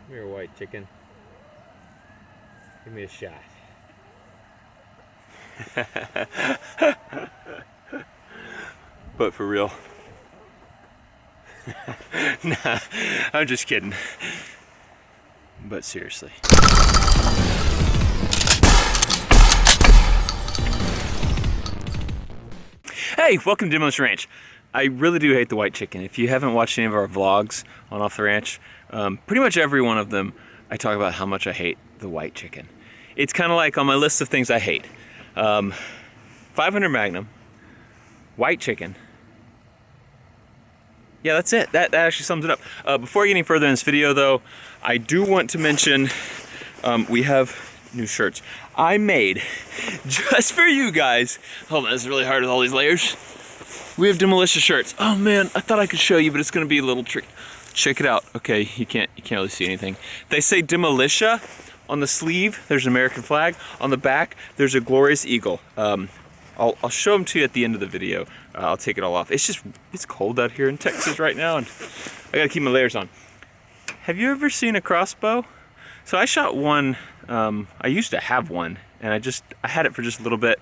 Come here, white chicken. Give me a shot. But for real. Nah, I'm just kidding. But seriously. Hey, welcome to Demolition Ranch. I really do hate the white chicken. If you haven't watched any of our vlogs on Off the Ranch, pretty much every one of them, I talk about how much I hate the white chicken. It's kind of like on my list of things I hate. 500 Magnum, white chicken. Yeah, that's it. That actually sums it up. Before I get any further in this video though, I do want to mention we have new shirts I made just for you guys. Hold on, this is really hard with all these layers. We have Demolition shirts. Oh man, I thought I could show you, but it's gonna be a little tricky. Check it out. Okay, you can't really see anything. They say Demolition on the sleeve. There's an American flag. On the back, there's a glorious eagle. I'll show them to you at the end of the video. I'll take it all off. It's cold out here in Texas right now, and I gotta keep my layers on. Have you ever seen a crossbow? So I shot one. I used to have one, and I had it for just a little bit.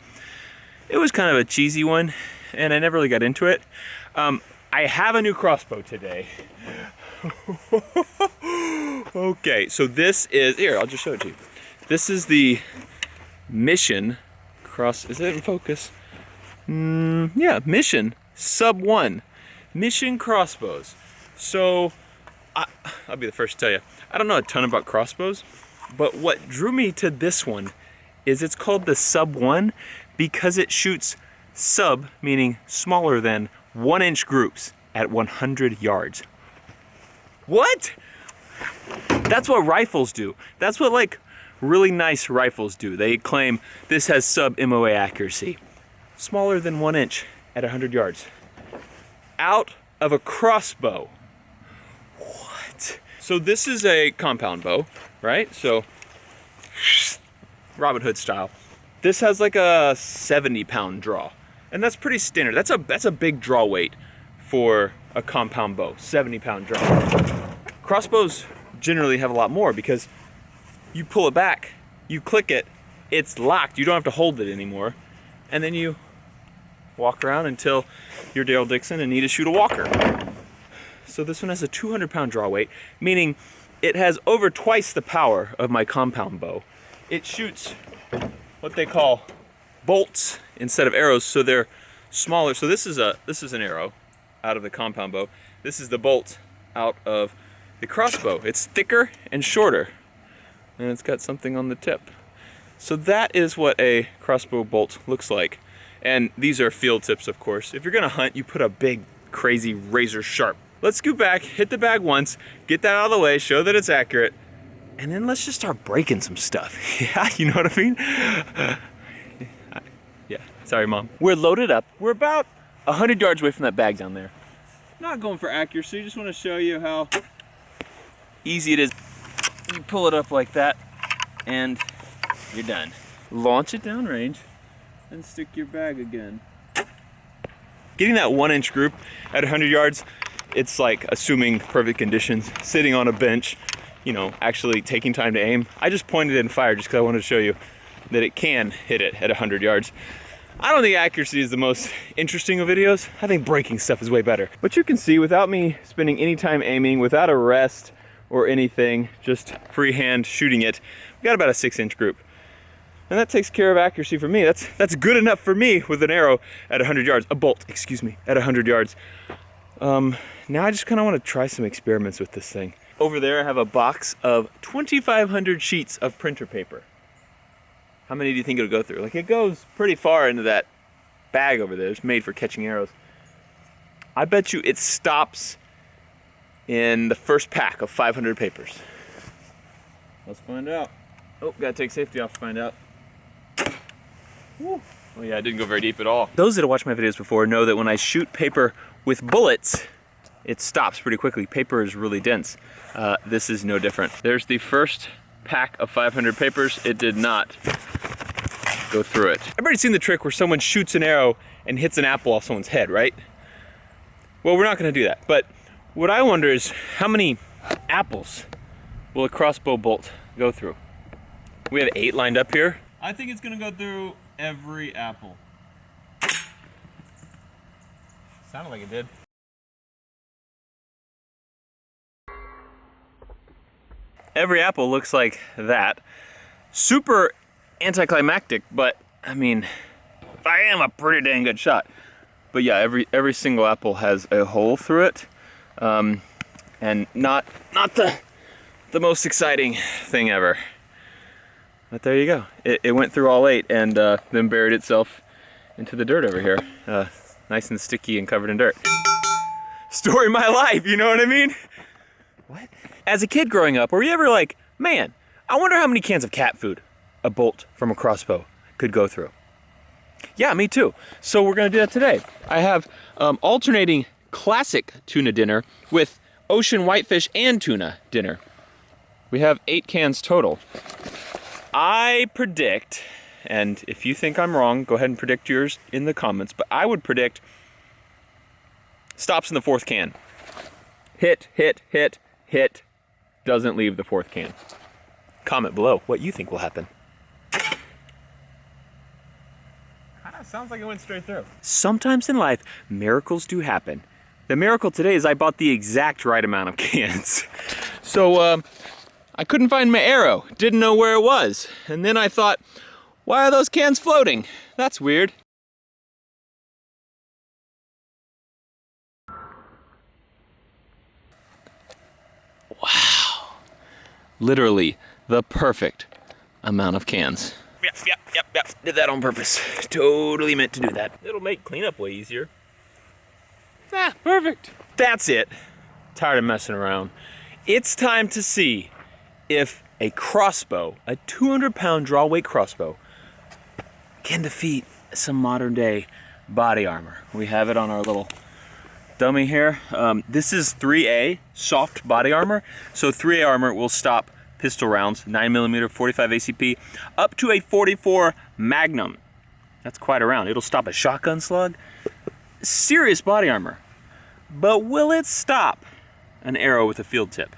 It was kind of a cheesy one, and I never really got into it. I have a new crossbow today. Okay, so this is, here, I'll just show it to you. This is the Mission is it in focus? Yeah, Mission Sub 1. Mission crossbows. So, I'll be the first to tell you, I don't know a ton about crossbows, but what drew me to this one is it's called the Sub 1 because it shoots sub, meaning smaller than 1-inch groups at 100 yards. What? That's what rifles do. That's what like really nice rifles do. They claim this has sub MOA accuracy. Smaller than 1 inch at 100 yards. Out of a crossbow. What? So this is a compound bow, right? So Robin Hood style. This has like a 70-pound draw. And that's pretty standard. That's a big draw weight for a compound bow, 70-pound draw. Crossbows generally have a lot more because you pull it back, you click it, it's locked, you don't have to hold it anymore, and then you walk around until you're Dale Dixon and need to shoot a walker. So this one has a 200-pound draw weight, meaning it has over twice the power of my compound bow. It shoots what they call bolts instead of arrows, so they're smaller. So this is an arrow out of the compound bow. This is the bolt out of the crossbow. It's thicker and shorter, and it's got something on the tip. So that is what a crossbow bolt looks like. And these are field tips, of course. If you're gonna hunt, you put a big, crazy razor sharp. Let's scoot back, hit the bag once, get that out of the way, show that it's accurate, and then let's just start breaking some stuff. Yeah, you know what I mean? Yeah, sorry mom. We're loaded up. We're about 100 yards away from that bag down there. Not going for accuracy, just wanna show you how easy it is. You pull it up like that, and you're done. Launch it downrange, and stick your bag again. Getting that 1-inch group at 100 yards, it's like assuming perfect conditions, sitting on a bench, you know, actually taking time to aim. I just pointed it and fired just because I wanted to show you that it can hit it at 100 yards. I don't think accuracy is the most interesting of videos. I think breaking stuff is way better. But you can see, without me spending any time aiming, without a rest or anything, just freehand shooting it, we got about a 6-inch group. And that takes care of accuracy for me. That's good enough for me with an arrow at 100 yards, a bolt, excuse me, at 100 yards. Now I just kind of want to try some experiments with this thing. Over there I have a box of 2,500 sheets of printer paper. How many do you think it'll go through? Like, it goes pretty far into that bag over there. It's made for catching arrows. I bet you it stops in the first pack of 500 papers. Let's find out. Oh, gotta take safety off to find out. Woo. Oh yeah, it didn't go very deep at all. Those that have watched my videos before know that when I shoot paper with bullets, it stops pretty quickly. Paper is really dense. This is no different. There's the first pack of 500 papers. It did not go through it. Everybody's seen the trick where someone shoots an arrow and hits an apple off someone's head, right? Well, we're not gonna do that. But what I wonder is how many apples will a crossbow bolt go through? We have 8 lined up here. I think it's gonna go through every apple. Sounded like it did. Every apple looks like that. Super anticlimactic, but I mean, I am a pretty dang good shot. But yeah, every single apple has a hole through it, and not the most exciting thing ever. But there you go. It went through all 8 and then buried itself into the dirt over here, nice and sticky and covered in dirt. Story of my life, you know what I mean? What? As a kid growing up, were you ever like, man, I wonder how many cans of cat food a bolt from a crossbow could go through? Yeah, me too. So we're gonna do that today. I have alternating classic tuna dinner with ocean whitefish and tuna dinner. We have 8 cans total. I predict, and if you think I'm wrong, go ahead and predict yours in the comments, but I would predict stops in the 4th can. Hit, hit, hit, hit, doesn't leave the 4th can. Comment below what you think will happen. Sounds like it went straight through. Sometimes in life, miracles do happen. The miracle today is I bought the exact right amount of cans. So, I couldn't find my arrow, didn't know where it was. And then I thought, why are those cans floating? That's weird. Wow. Literally the perfect amount of cans. Yep. Did that on purpose. Totally meant to do that. It'll make cleanup way easier. Ah, perfect. That's it. Tired of messing around. It's time to see if a crossbow, a 200-pound draw weight crossbow, can defeat some modern day body armor. We have it on our little dummy here. This is 3A soft body armor. So 3A armor will stop pistol rounds, 9mm, 45 ACP, up to a 44 Magnum. That's quite a round. It'll stop a shotgun slug. Serious body armor. But will it stop an arrow with a field tip?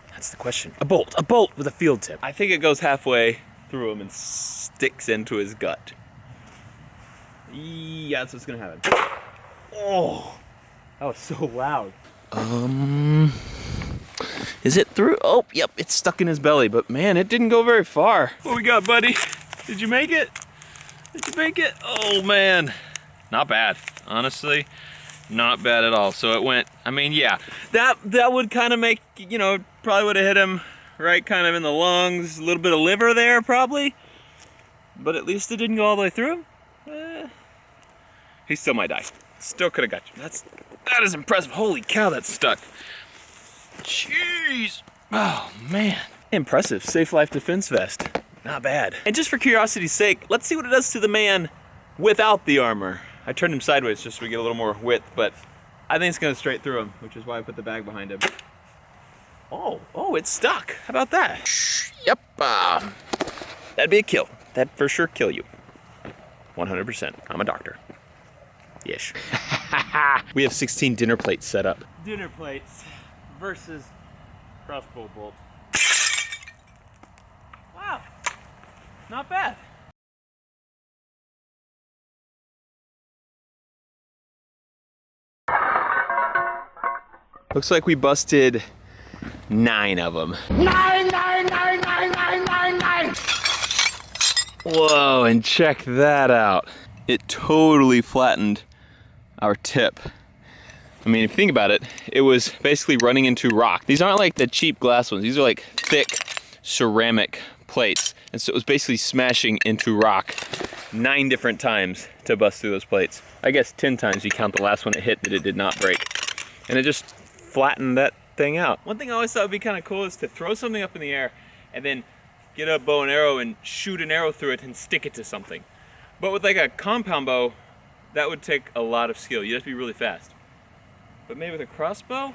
That's the question. A bolt with a field tip. I think it goes halfway through him and sticks into his gut. Yeah, that's what's gonna happen. Oh, that was so loud. Is it through? Oh, yep, it's stuck in his belly, but man, it didn't go very far. What we got, buddy? Did you make it? Did you make it? Oh man, not bad. Honestly, not bad at all. So it went, I mean, yeah, that would kind of make, you know, probably would have hit him right kind of in the lungs, a little bit of liver there probably, but at least it didn't go all the way through. He still might die. Still could have got you. That is impressive. Holy cow, that's stuck. Jeez. Oh man. Impressive. Safe life defense vest. Not bad. And just for curiosity's sake, let's see what it does to the man without the armor. I turned him sideways just so we get a little more width, but I think it's gonna straight through him, which is why I put the bag behind him. Oh, it's stuck. How about that? Yep. That'd be a kill. That'd for sure kill you. 100%. I'm a doctor. Ish. We have 16 dinner plates set up. Dinner plates versus crossbow bolt. Wow, not bad. Looks like we busted 9 of them. 9. Whoa, and check that out. It totally flattened our tip. I mean, if you think about it, it was basically running into rock. These aren't like the cheap glass ones. These are like thick ceramic plates. And so it was basically smashing into rock 9 different times to bust through those plates. I guess 10 times you count the last one it hit that it did not break. And it just flattened that thing out. One thing I always thought would be kind of cool is to throw something up in the air and then get a bow and arrow and shoot an arrow through it and stick it to something. But with like a compound bow, that would take a lot of skill. You'd have to be really fast. But maybe with a crossbow,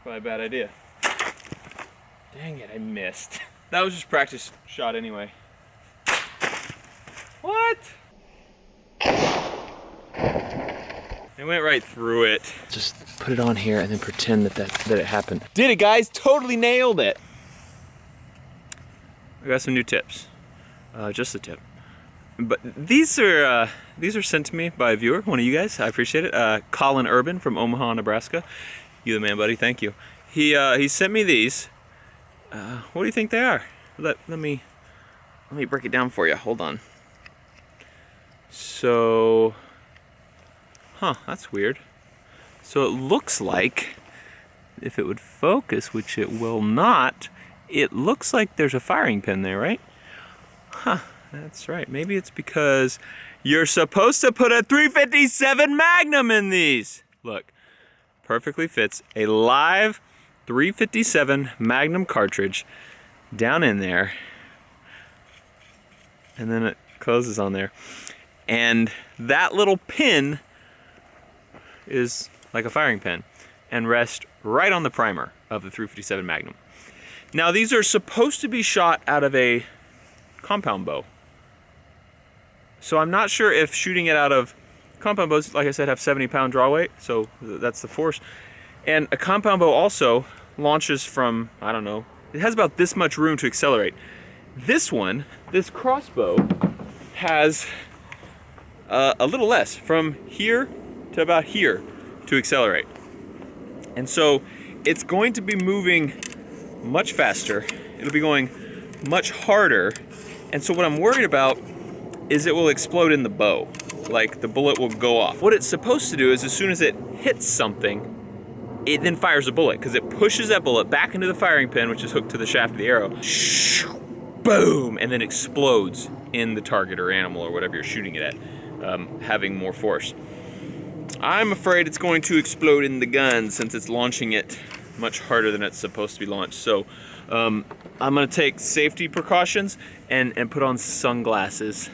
probably a bad idea. Dang it, I missed. That was just practice shot anyway. What? It went right through it. Just put it on here and then pretend that it happened. Did it, guys? Totally nailed it. I got some new tips. Just a tip. But these are sent to me by a viewer, one of you guys. I appreciate it. Colin Urban from Omaha, Nebraska. You the man, buddy. Thank you. He sent me these. What do you think they are? Let me break it down for you. Hold on. So, that's weird. So it looks like, if it would focus, which it will not, it looks like there's a firing pin there, right? That's right. Maybe it's because you're supposed to put a 357 Magnum in these. Look, perfectly fits a live 357 Magnum cartridge down in there, and then it closes on there. And that little pin is like a firing pin and rests right on the primer of the 357 Magnum. Now these are supposed to be shot out of a compound bow. So I'm not sure if shooting it out of compound bows, like I said, have 70-pound draw weight, so that's the force. And a compound bow also launches from, I don't know, it has about this much room to accelerate. This one, this crossbow, has a little less, from here to about here to accelerate. And so it's going to be moving much faster. It'll be going much harder. And so what I'm worried about is it will explode in the bow. Like the bullet will go off. What it's supposed to do is as soon as it hits something, it then fires a bullet, because it pushes that bullet back into the firing pin, which is hooked to the shaft of the arrow. Boom! And then explodes in the target or animal or whatever you're shooting it at, having more force. I'm afraid it's going to explode in the gun since it's launching it much harder than it's supposed to be launched. So I'm gonna take safety precautions and put on sunglasses.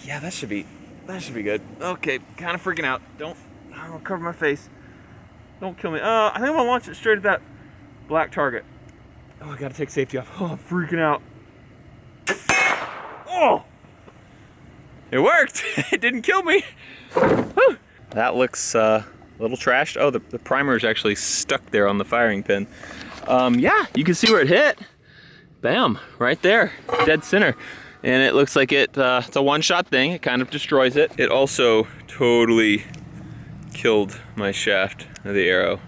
Yeah, that should be good. Okay, kind of freaking out. I don't cover my face. Don't kill me. I think I'm gonna launch it straight at that black target. Oh, I gotta take safety off. Oh, I'm freaking out. Oh! It worked! It didn't kill me! Whew. That looks a little trashed. Oh, the primer is actually stuck there on the firing pin. Yeah, you can see where it hit. Bam, right there, dead center. And it looks like it's a one-shot thing. It kind of destroys it. It also totally killed my shaft of the arrow.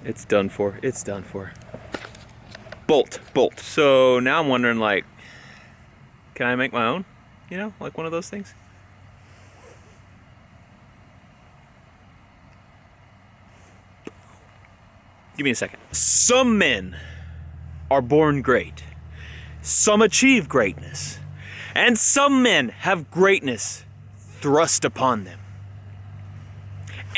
It's done for. It's done for. Bolt. So now I'm wondering, like, can I make my own? You know, like one of those things? Give me a second. Some men are born great. Some achieve greatness. And some men have greatness thrust upon them.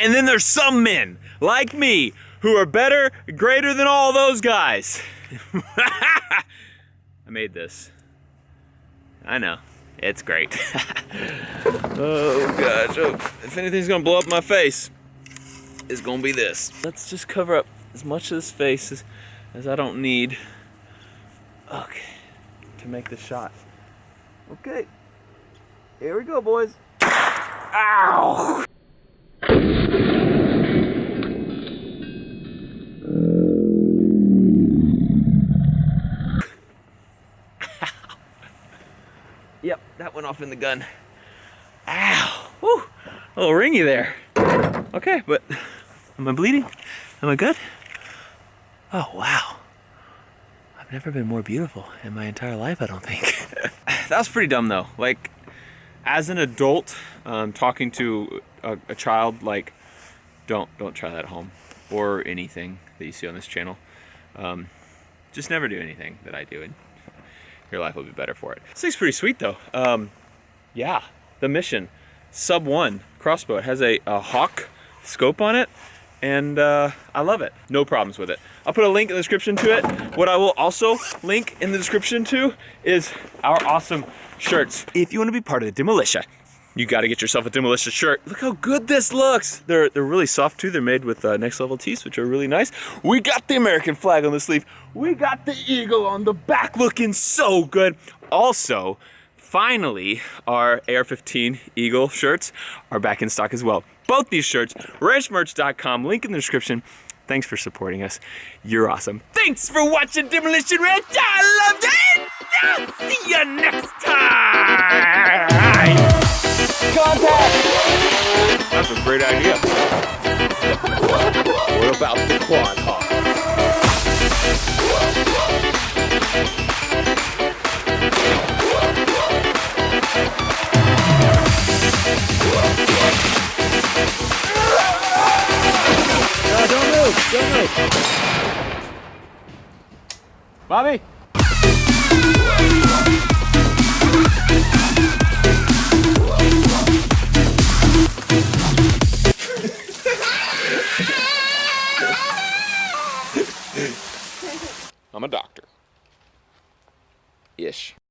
And then there's some men, like me, who are better, greater than all those guys. I made this. I know. It's great. Oh gosh. Oh, if anything's gonna blow up my face, it's gonna be this. Let's just cover up as much of this face as I don't need. Okay. To make the shot. Okay. Here we go, boys. Ow! Yep, that went off in the gun. Ow! Woo! A little ringy there. Okay, but am I bleeding? Am I good? Oh, wow. I've never been more beautiful in my entire life, I don't think. That was pretty dumb, though. Like, as an adult, talking to a child, like, don't try that at home. Or anything that you see on this channel. Just never do anything that I do, and your life will be better for it. This thing's pretty sweet, though. Yeah, the Mission Sub 1 crossbow. It has a hawk scope on it, and I love it. No problems with it. I'll put a link in the description to it. What I will also link in the description to is our awesome shirts. If you want to be part of the Demolition, you got to get yourself a Demolition shirt. Look how good this looks. They're really soft too. They're made with next level tees, which are really nice. We got the American flag on the sleeve. We got the eagle on the back, looking so good. Also, finally, our AR-15 Eagle shirts are back in stock as well. Both these shirts, ranchmerch.com, link in the description. Thanks for supporting us. You're awesome. Thanks for watching Demolition Ranch. I loved it. I'll see you next time. Contact. That's a great idea. What about the quad hawk? Don't move! Bobby!